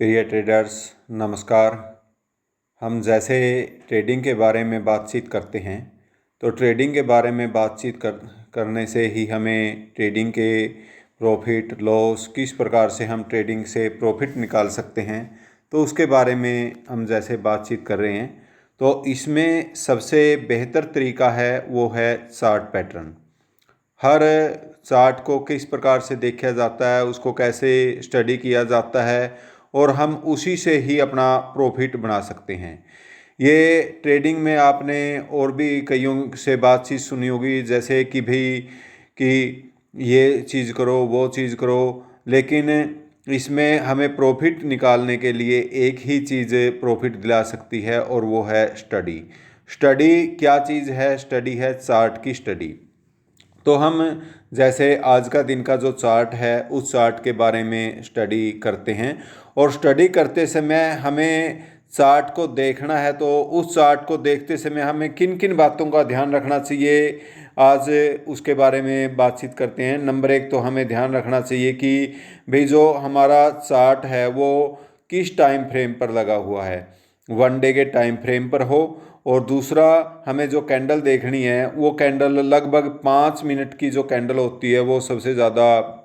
प्रिय ट्रेडर्स, नमस्कार। हम जैसे ट्रेडिंग के बारे में बातचीत करते हैं तो ट्रेडिंग के बारे में बातचीत करने से ही हमें ट्रेडिंग के प्रॉफिट लॉस किस प्रकार से हम ट्रेडिंग से प्रॉफिट निकाल सकते हैं तो उसके बारे में हम जैसे बातचीत कर रहे हैं। तो इसमें सबसे बेहतर तरीका है वो है चार्ट पैटर्न। हर चार्ट को किस प्रकार से देखा जाता है, उसको कैसे स्टडी किया जाता है और हम उसी से ही अपना प्रॉफिट बना सकते हैं। ये ट्रेडिंग में आपने और भी कईयों से बातचीत सुनी होगी, जैसे कि भाई कि ये चीज़ करो वो चीज़ करो, लेकिन इसमें हमें प्रॉफिट निकालने के लिए एक ही चीज़ प्रॉफिट दिला सकती है और वो है स्टडी। स्टडी क्या चीज़ है? स्टडी है चार्ट की स्टडी। तो हम जैसे आज का दिन का जो चार्ट है उस चार्ट के बारे में स्टडी करते हैं और स्टडी करते समय हमें चार्ट को देखना है। तो उस चार्ट को देखते समय हमें किन किन बातों का ध्यान रखना चाहिए, आज उसके बारे में बातचीत करते हैं। नंबर एक तो हमें ध्यान रखना चाहिए कि भाई जो हमारा चार्ट है वो किस टाइम फ्रेम पर लगा हुआ है, वन डे के टाइम फ्रेम पर हो। और दूसरा, हमें जो कैंडल देखनी है वो कैंडल लगभग 5 मिनट की जो कैंडल होती है वो सबसे ज़्यादा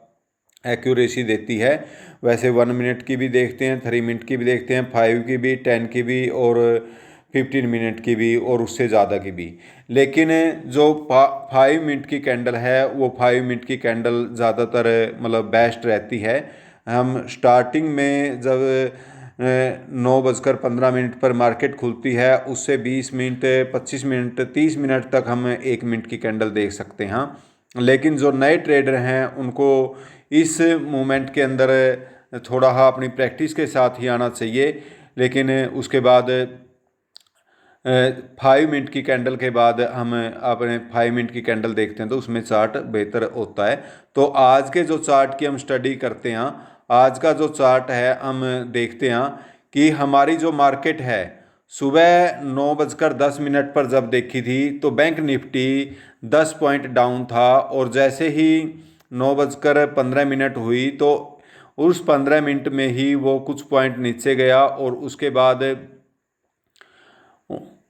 एक्यूरेसी देती है। वैसे 1 मिनट की भी देखते हैं, 3 मिनट की भी देखते हैं, 5 की भी, 10 की भी और 15 मिनट की भी और उससे ज़्यादा की भी। लेकिन जो 5 मिनट की कैंडल है वो 5 मिनट की कैंडल ज़्यादातर मतलब बेस्ट रहती है। हम स्टार्टिंग में जब 9:15 पर मार्केट खुलती है उससे 20 मिनट, 25 मिनट, 30 मिनट तक हम 1 मिनट की कैंडल देख सकते हैं। लेकिन जो नए ट्रेडर हैं उनको इस मूवमेंट के अंदर थोड़ा अपनी प्रैक्टिस के साथ ही आना चाहिए। लेकिन उसके बाद 5 मिनट की कैंडल के बाद हम अपने 5 मिनट की कैंडल देखते हैं तो उसमें चार्ट बेहतर होता है। तो आज के जो चार्ट की हम स्टडी करते हैं, आज का जो चार्ट है हम देखते हैं कि हमारी जो मार्केट है सुबह 9:10 पर जब देखी थी तो बैंक निफ्टी 10 पॉइंट डाउन था और जैसे ही 9:15 हुई तो उस 15 मिनट में ही वो कुछ पॉइंट नीचे गया और उसके बाद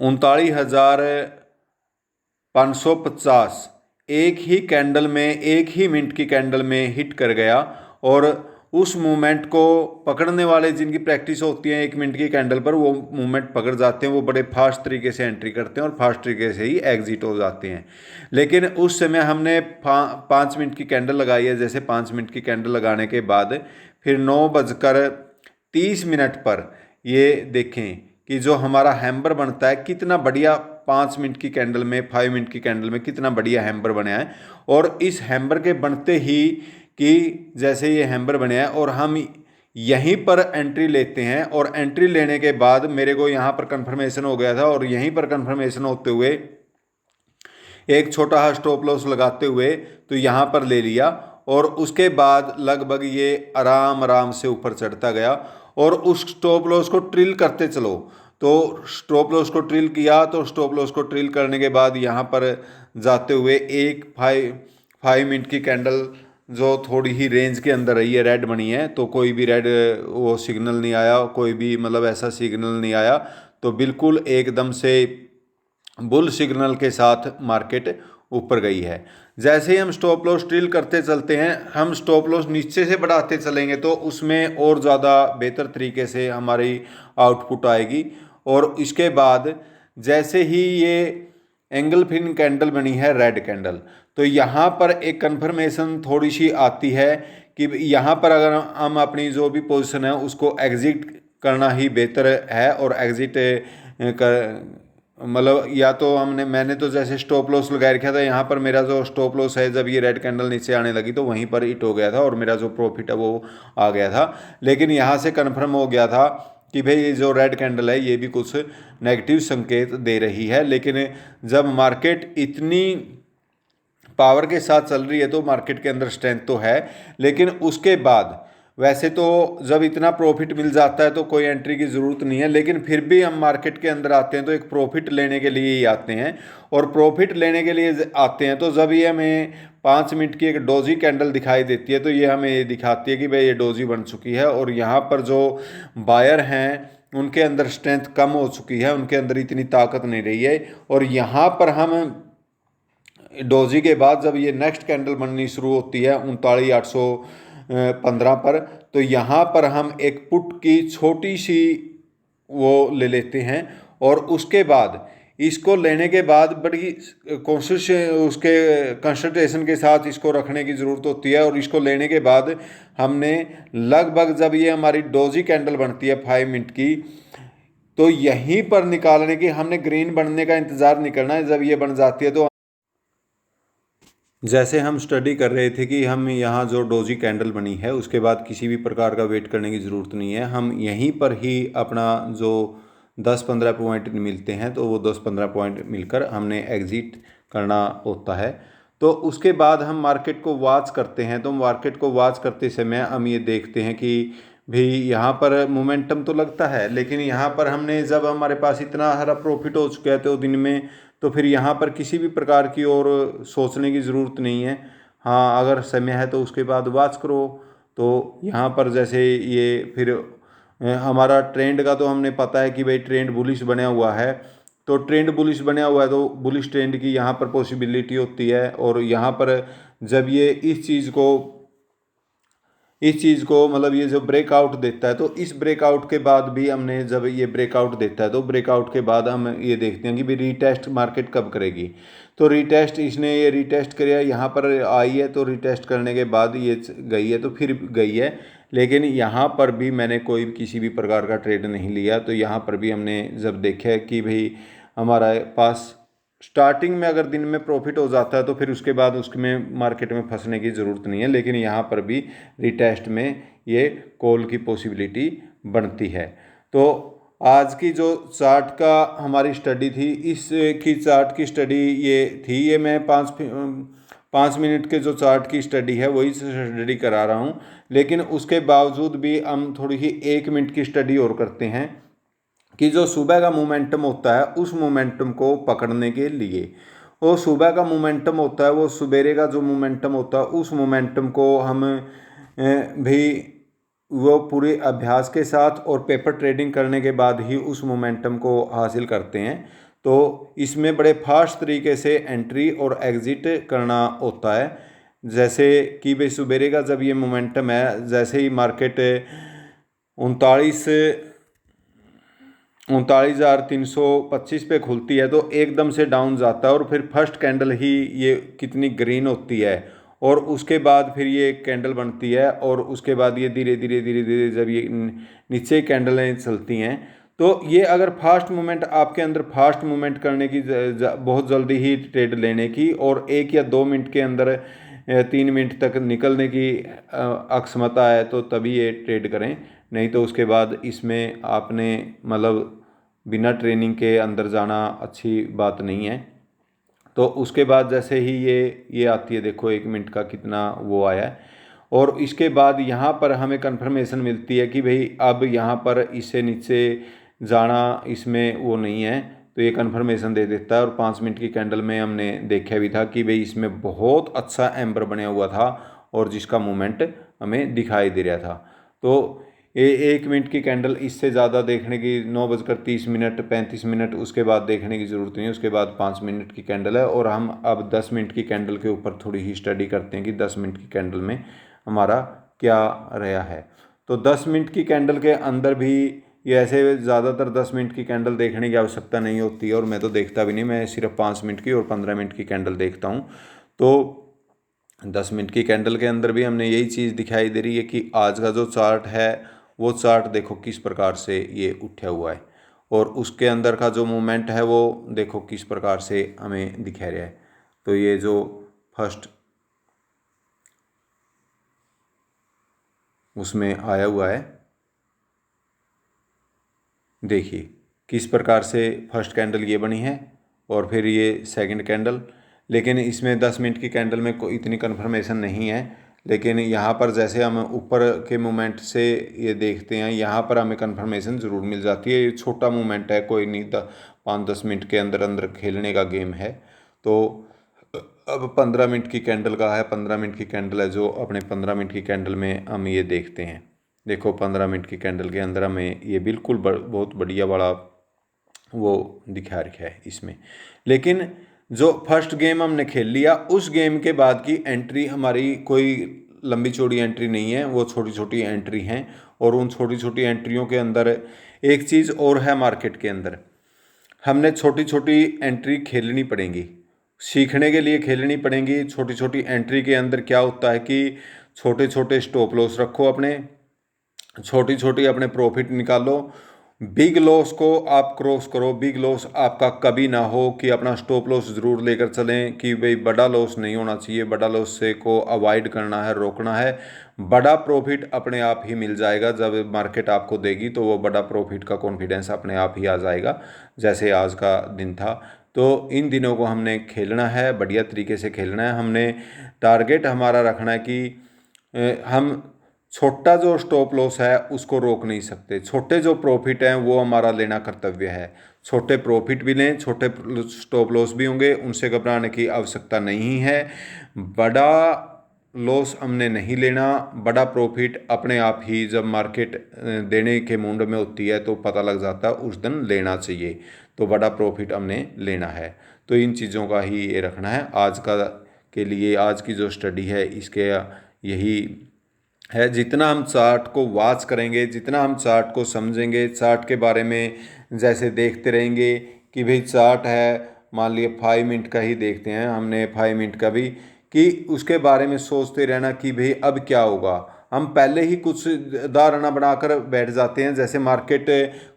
39,550 एक ही कैंडल में, एक ही मिनट की कैंडल में हिट कर गया। और उस मूवमेंट को पकड़ने वाले जिनकी प्रैक्टिस होती है 1 मिनट की कैंडल पर, वो मूवमेंट पकड़ जाते हैं, वो बड़े फास्ट तरीके से एंट्री करते हैं और फास्ट तरीके से ही एग्जिट हो जाते हैं। लेकिन उस समय हमने 5 मिनट की कैंडल लगाई है। जैसे 5 मिनट की कैंडल लगाने के बाद फिर 9:30 पर ये देखें कि जो हमारा हैम्बर बनता है कितना बढ़िया, 5 मिनट की कैंडल में, 5 मिनट की कैंडल में कितना बढ़िया हैम्बर बना है। और इस हैम्बर के बनते ही कि जैसे ये हैम्बर बने हैं और हम यहीं पर एंट्री लेते हैं और एंट्री लेने के बाद मेरे को यहाँ पर कंफर्मेशन हो गया था और यहीं पर कंफर्मेशन होते हुए एक छोटा स्टॉप लॉस लगाते हुए तो यहाँ पर ले लिया और उसके बाद लगभग ये आराम आराम से ऊपर चढ़ता गया। और उस स्टॉप लॉस को ट्रिल करते चलो, तो स्टॉप लॉस को ट्रिल किया, तो स्टॉप लॉस को ट्रिल करने के बाद यहाँ पर जाते हुए एक 5 मिनट की कैंडल जो थोड़ी ही रेंज के अंदर रही है, रेड बनी है, तो कोई भी रेड वो सिग्नल नहीं आया, कोई भी मतलब ऐसा सिग्नल नहीं आया। तो बिल्कुल एकदम से बुल सिग्नल के साथ मार्केट ऊपर गई है। जैसे ही हम स्टॉप लॉस ड्रिल करते चलते हैं, हम स्टॉप लॉस नीचे से बढ़ाते चलेंगे तो उसमें और ज़्यादा बेहतर तरीके से हमारी आउटपुट आएगी। और इसके बाद जैसे ही ये एंगल फिन कैंडल बनी है, रेड कैंडल, तो यहाँ पर एक कन्फर्मेशन थोड़ी सी आती है कि यहाँ पर अगर हम अपनी जो भी पोजीशन है उसको एग्जिट करना ही बेहतर है। और एग्जिट कर मतलब या तो मैंने तो जैसे स्टॉप लॉस लगा रखा था, यहाँ पर मेरा जो स्टॉप लॉस है जब ये रेड कैंडल नीचे आने लगी तो वहीं पर हिट हो गया था और मेरा जो प्रॉफिट है वो आ गया था। लेकिन यहाँ से कन्फर्म हो गया था कि भाई ये जो रेड कैंडल है ये भी कुछ नेगेटिव संकेत दे रही है। लेकिन जब मार्केट इतनी पावर के साथ चल रही है तो मार्केट के अंदर स्ट्रेंथ तो है, लेकिन उसके बाद वैसे तो जब इतना प्रॉफिट मिल जाता है तो कोई एंट्री की ज़रूरत नहीं है, लेकिन फिर भी हम मार्केट के अंदर आते हैं तो एक प्रॉफिट लेने के लिए ही आते हैं। और प्रॉफिट लेने के लिए आते हैं तो जब ये हमें 5 मिनट की एक डोजी कैंडल दिखाई देती है तो ये हमें ये दिखाती है कि भाई ये डोजी बन चुकी है और यहाँ पर जो बायर हैं उनके अंदर स्ट्रेंथ कम हो चुकी है, उनके अंदर इतनी ताकत नहीं रही है। और यहाँ पर हम डोजी के बाद जब ये नेक्स्ट कैंडल बननी शुरू होती है 39,815 पर, तो यहाँ पर हम एक पुट की छोटी सी वो ले लेते हैं। और उसके बाद इसको लेने के बाद बड़ी कोशिश उसके कंसंट्रेशन के साथ इसको रखने की ज़रूरत होती है। और इसको लेने के बाद हमने लगभग जब ये हमारी डोजी कैंडल बनती है 5 मिनट की, तो यहीं पर निकालने की हमने ग्रीन बनने का इंतज़ार नहीं करना है। जब ये बन जाती है तो जैसे हम स्टडी कर रहे थे कि हम यहाँ जो डोजी कैंडल बनी है उसके बाद किसी भी प्रकार का वेट करने की ज़रूरत नहीं है, हम यहीं पर ही अपना जो 10-15 पॉइंट मिलते हैं तो वो 10-15 पॉइंट मिलकर हमने एग्ज़िट करना होता है। तो उसके बाद हम मार्केट को वॉच करते हैं। तो मार्केट को वॉच करते समय हम ये देखते हैं कि भाई यहाँ पर मोमेंटम तो लगता है, लेकिन यहाँ पर हमने जब हमारे पास इतना सारा प्रॉफिट हो चुका है तो दिन में, तो फिर यहाँ पर किसी भी प्रकार की और सोचने की ज़रूरत नहीं है। हाँ, अगर समय है तो उसके बाद वॉच करो। तो यहाँ पर जैसे ये फिर हमारा ट्रेंड का तो हमने पता है कि भाई ट्रेंड बुलिश बना हुआ है, तो ट्रेंड बुलिश बना हुआ है तो बुलिश ट्रेंड की यहाँ पर पॉसिबिलिटी होती है। और यहाँ पर जब ये इस चीज़ को मतलब ये जो ब्रेकआउट देता है, तो इस ब्रेकआउट के बाद भी हमने जब ये ब्रेकआउट देता है तो ब्रेकआउट के बाद हम ये देखते हैं कि भाई रीटेस्ट मार्केट कब करेगी। तो रीटेस्ट इसने ये रीटेस्ट किया, यहाँ पर आई है तो रीटेस्ट करने के बाद ये गई है तो फिर गई है, लेकिन यहाँ पर भी मैंने कोई किसी भी प्रकार का ट्रेड नहीं लिया। तो यहाँ पर भी हमने जब देखा कि भाई हमारे पास स्टार्टिंग में अगर दिन में प्रॉफिट हो जाता है तो फिर उसके बाद उसमें मार्केट में फंसने की ज़रूरत नहीं है, लेकिन यहाँ पर भी रिटेस्ट में ये कॉल की पॉसिबिलिटी बनती है। तो आज की जो चार्ट का हमारी स्टडी थी, इस की चार्ट की स्टडी ये थी, ये मैं 5 मिनट के जो चार्ट की स्टडी है वही स्टडी करा रहा हूँ। लेकिन उसके बावजूद भी हम थोड़ी ही 1 मिनट की स्टडी और करते हैं कि जो सुबह का मोमेंटम होता है उस मोमेंटम को पकड़ने के लिए, वो सुबह का मोमेंटम होता है, वो सवेरे का जो मोमेंटम होता है उस मोमेंटम को हम भी वो पूरे अभ्यास के साथ और पेपर ट्रेडिंग करने के बाद ही उस मोमेंटम को हासिल करते हैं। तो इसमें बड़े फास्ट तरीके से एंट्री और एग्ज़िट करना होता है। जैसे कि भाई सवेरे का जब ये मोमेंटम है, जैसे ही मार्केट 39,325 पे खुलती है तो एकदम से डाउन जाता है और फिर फर्स्ट कैंडल ही ये कितनी ग्रीन होती है और उसके बाद फिर ये कैंडल बनती है और उसके बाद ये धीरे धीरे धीरे धीरे जब ये नीचे कैंडलें चलती हैं, तो ये अगर फास्ट मूवमेंट आपके अंदर फास्ट मूवमेंट करने की बहुत जल्दी ही ट्रेड लेने की और 1 या 2 मिनट के अंदर 3 मिनट तक निकलने की अक्षमता है तो तभी ये ट्रेड करें, नहीं तो उसके बाद इसमें आपने मतलब बिना ट्रेनिंग के अंदर जाना अच्छी बात नहीं है। तो उसके बाद जैसे ही ये आती है, देखो 1 मिनट का कितना वो आया है और इसके बाद यहाँ पर हमें कंफर्मेशन मिलती है कि भाई अब यहाँ पर इससे नीचे जाना इसमें वो नहीं है, तो ये कंफर्मेशन दे देता है। और 5 मिनट की कैंडल में हमने देखा भी था कि भाई इसमें बहुत अच्छा एम्बर बना हुआ था और जिसका मूवमेंट हमें दिखाई दे रहा था। तो 1 मिनट की कैंडल इससे ज़्यादा देखने की 9:30 35 मिनट उसके बाद देखने की ज़रूरत नहीं है। उसके बाद 5 मिनट की कैंडल है और हम अब 10 मिनट की कैंडल के ऊपर थोड़ी ही स्टडी करते हैं कि 10 मिनट की कैंडल में हमारा क्या रहा है। तो 10 मिनट की कैंडल के अंदर भी ये ऐसे ज़्यादातर 10 मिनट की कैंडल देखने की आवश्यकता नहीं होती है और मैं तो देखता भी नहीं, मैं सिर्फ 5 मिनट की और 15 मिनट की कैंडल देखता हूँ। तो 10 मिनट की कैंडल के अंदर भी हमने यही चीज़ दिखाई दे रही है कि आज का जो चार्ट है वो चार्ट देखो किस प्रकार से ये उठा हुआ है और उसके अंदर का जो मूवमेंट है वो देखो किस प्रकार से हमें दिखा रहा है। तो ये जो फर्स्ट उसमें आया हुआ है, देखिए किस प्रकार से फर्स्ट कैंडल ये बनी है और फिर ये सेकंड कैंडल, लेकिन इसमें 10 मिनट की कैंडल में कोई इतनी कन्फर्मेशन नहीं है। लेकिन यहाँ पर जैसे हम ऊपर के मूवमेंट से ये देखते हैं, यहाँ पर हमें कंफर्मेशन ज़रूर मिल जाती है। ये छोटा मूवमेंट है, कोई नहीं, 5-10 मिनट के अंदर अंदर खेलने का गेम है। तो अब 15 मिनट की कैंडल का है, 15 मिनट की कैंडल है, जो अपने 15 मिनट की कैंडल में हम ये देखते हैं। देखो 15 मिनट की कैंडल के अंदर हमें ये बिल्कुल बहुत बढ़िया वाला वो दिखा रखा है इसमें। लेकिन जो फर्स्ट गेम हमने खेल लिया, उस गेम के बाद की एंट्री हमारी कोई लंबी चौड़ी एंट्री नहीं है, वो छोटी छोटी एंट्री हैं। और उन छोटी छोटी एंट्रियों के अंदर एक चीज़ और है, मार्केट के अंदर हमने छोटी छोटी एंट्री खेलनी पड़ेंगी, सीखने के लिए खेलनी पड़ेंगी। छोटी छोटी एंट्री के अंदर क्या होता है कि छोटे छोटे स्टॉप लॉस रखो, अपने छोटी छोटी अपने प्रॉफिट निकालो। बिग लॉस को आप क्रॉस करो। बिग लॉस आपका कभी ना हो कि अपना स्टॉप लॉस ज़रूर लेकर चलें कि भाई बड़ा लॉस नहीं होना चाहिए, बड़ा लॉस से को अवॉइड करना है, रोकना है। बड़ा प्रॉफिट अपने आप ही मिल जाएगा, जब मार्केट आपको देगी तो वो बड़ा प्रॉफिट का कॉन्फिडेंस अपने आप ही आ जाएगा, जैसे आज का दिन था। तो इन दिनों को हमने खेलना है, बढ़िया तरीके से खेलना है। हमने टारगेट हमारा रखना है कि हम छोटा जो स्टॉप लॉस है उसको रोक नहीं सकते, छोटे जो प्रॉफिट हैं वो हमारा लेना कर्तव्य है। छोटे प्रॉफिट भी लें, छोटे स्टॉप लॉस भी होंगे, उनसे घबराने की आवश्यकता नहीं है। बड़ा लॉस हमने नहीं लेना, बड़ा प्रॉफिट अपने आप ही जब मार्केट देने के मूड में होती है तो पता लग जाता है, उस दिन लेना चाहिए। तो बड़ा प्रॉफिट हमने लेना है। तो इन चीज़ों का ही ये रखना है आज का के लिए। आज की जो स्टडी है इसके यही है। जितना हम चार्ट को वॉच करेंगे, जितना हम चार्ट को समझेंगे, चार्ट के बारे में जैसे देखते रहेंगे कि भाई चार्ट है, मान लिया 5 मिनट का ही देखते हैं हमने, 5 मिनट का भी, कि उसके बारे में सोचते रहना कि भाई अब क्या होगा। हम पहले ही कुछ धारणा बनाकर बैठ जाते हैं। जैसे मार्केट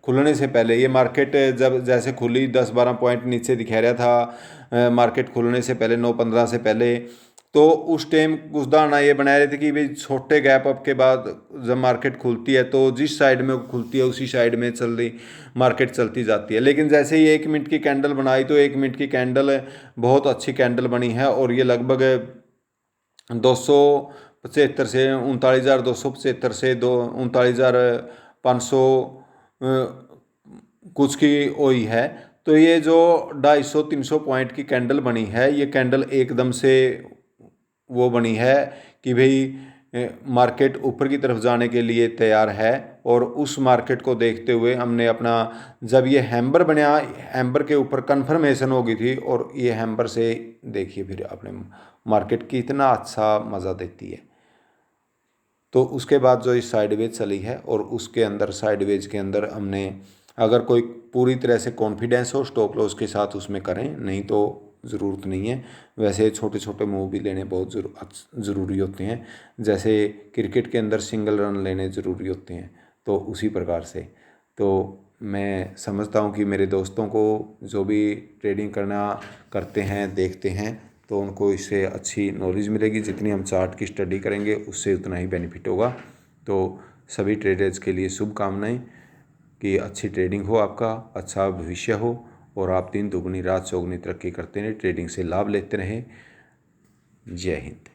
खुलने से पहले, ये मार्केट जब जैसे खुली 10-12 पॉइंट नीचे दिखा रहा था, मार्केट खुलने से पहले 9-15 से पहले, तो उस टाइम कुछ धारणा ये बना रहे थे कि भाई छोटे गैप अप के बाद जब मार्केट खुलती है तो जिस साइड में खुलती है उसी साइड में चल रही मार्केट चलती जाती है। लेकिन जैसे ही 1 मिनट की कैंडल बनाई तो 1 मिनट की कैंडल बहुत अच्छी कैंडल बनी है, और ये लगभग 275 से 39,275 से 39,500 कुछ की हुई है। तो ये जो 250-300 पॉइंट की कैंडल बनी है, ये कैंडल एकदम से वो बनी है कि भाई मार्केट ऊपर की तरफ जाने के लिए तैयार है। और उस मार्केट को देखते हुए हमने अपना, जब ये हैम्बर बना, हैम्बर के ऊपर कन्फर्मेशन हो गई थी, और ये हैम्बर से देखिए फिर अपने मार्केट कितना अच्छा मज़ा देती है। तो उसके बाद जो इस साइडवेज चली है, और उसके अंदर साइडवेज के अंदर हमने अगर कोई पूरी तरह से कॉन्फिडेंस हो स्टॉप लॉस के साथ उसमें करें, नहीं तो ज़रूरत नहीं है। वैसे छोटे छोटे मूव भी लेने बहुत ज़रूरी होते हैं, जैसे क्रिकेट के अंदर सिंगल रन लेने ज़रूरी होते हैं, तो उसी प्रकार से। तो मैं समझता हूँ कि मेरे दोस्तों को जो भी ट्रेडिंग करना करते हैं, देखते हैं, तो उनको इससे अच्छी नॉलेज मिलेगी। जितनी हम चार्ट की स्टडी करेंगे उससे उतना ही बेनिफिट होगा। तो सभी ट्रेडर्स के लिए शुभकामनाएं कि अच्छी ट्रेडिंग हो, आपका अच्छा भविष्य हो, और आप दिन दुगनी रात चौगुनी तरक्की करते रहें, ट्रेडिंग से लाभ लेते रहें। जय हिंद।